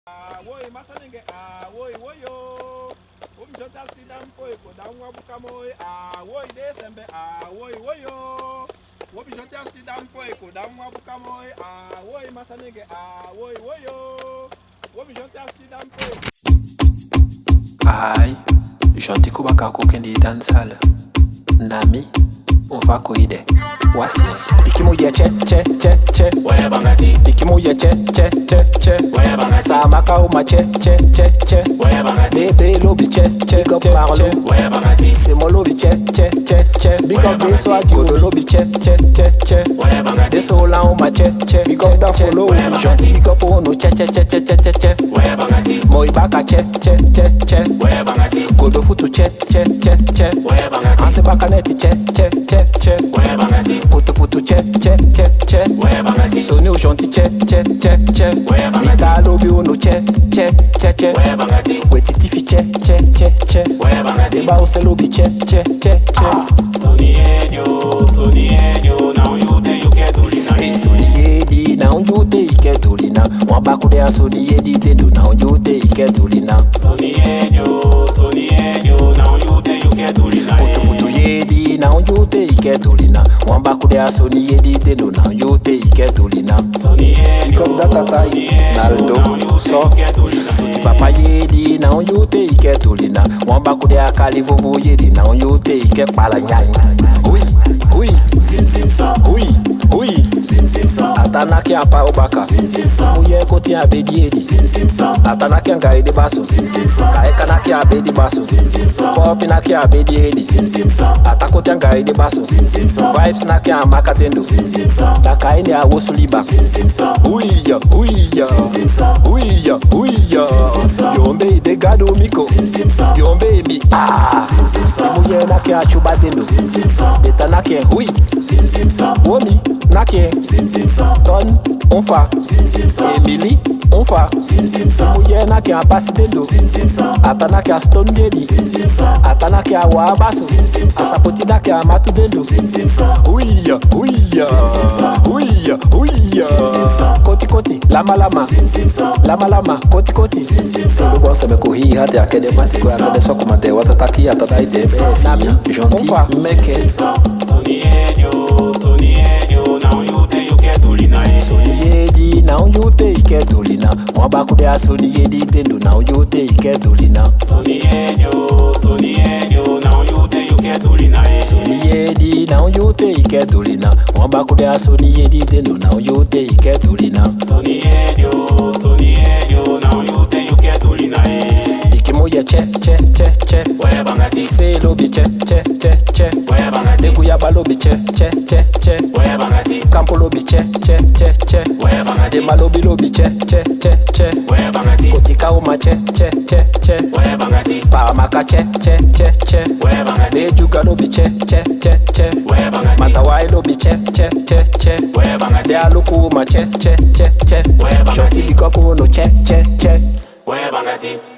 Woi masanenge woi woyo. Umjota sidam po eko damwa bukamoy woi desembe woi woyo. Umjota sidam po eko damwa bukamoy woi masanenge woi woyo. Umjota sidam po. Aïe, Gentil kubaka kokendi dansale. Nami, on va koide. Voici. Piki Mujeeh che. Waya bangati. Piki Mujeeh che. Waya bangati. Samaka uma che. Waya bangati. Bébé lobby che. Big up parlo. Waya bangati. C'est mon lobby che. Big up des swag de lobby che. Waya bangati. Des sola uma che. Big up da follow. Gentil big up ono che. Waya bangati. Moi baka che. Waya bangati. Godo futu che. Waya bangati. Anse baka neti che. Waya bangati. Putu che. Waya bangati. Sonne au Gentil che. Waya bangati. Mita lobby ono che. Waya bangati. Wetitifi che. Waya bangati. Deba ose lobby che. Soni edio, now you day you get dolina. Hey, Soni yedi na unjute ike dolina. Wabakude a Soni yedi tendo na unjute ike dolina. Soni edio, now you day you get dolina. Putu yedi na unjute ike dolina. Wabakude a Soni yedi tendo na unjute ike dolina. Soni edio, Comme datatai, Naldo, so. Soti papa yedi na unjute ike dolina. Wabakude a kalivovo yedi na unjute ike pala nyai. Oui, sim so. oui. Sim so. Atanaki apa obaka. Sim so. Muye koti abedi edi. Sim so. Atanaki angai de baso. Sim so. Kaekanaki abedi baso. Sim so. Popinaki abedi edi. Sim so. Atakoti angai de baso. Sim so. Vibes naki amakatendo. Sim so. Dakaini a wosuliba. Sim so. Uiya. Sim so. Uiya. so. Yombe de gado miko. Sim so. Yombe mi Sim so. Muye naki achubatendo. Sim so. Beta naki hui. Sim so. Womi naki Sim so. Ton on fa. Sim so. Emily on fa. Sim so. Muye naki abasidendo. Sim so. Atanaki a stone dedi. Sim so. Atanaki a wabaso. Sim so. Asapoti naki a matudendo. Sim so. Uiya. Koti lama Sim so. lama koti so. Lugo seme kuhi hati akede matiko akede sokumate watataki atadai debe Nami Gentil meke Soni edio, now you day you get dolina. Soni yedi na unjute ike dolina Mwabakude a Soni yedi tendo na unjute ike dolina Soni edio, now you day you get dolina. Soni yedi na unjute ike dolina Mwabakude a Soni yedi tendo na unjute ike dolina Soni edio, now you day you get dolina. Piki Mujeeh che Waya bangati. Se lobby che Waya bangati. Neguyaba lobby che Waya bangati. Campo lobby che Waya bangati. Dema lobby che Waya bangati. Kotika uma che Waya bangati. Paramaka che Waya bangati. Bejuga lobby che Waya bangati. Matawai lobby che Waya bangati. Dea luku uma che Waya bangati. Gentil big up ono che Waya bangati.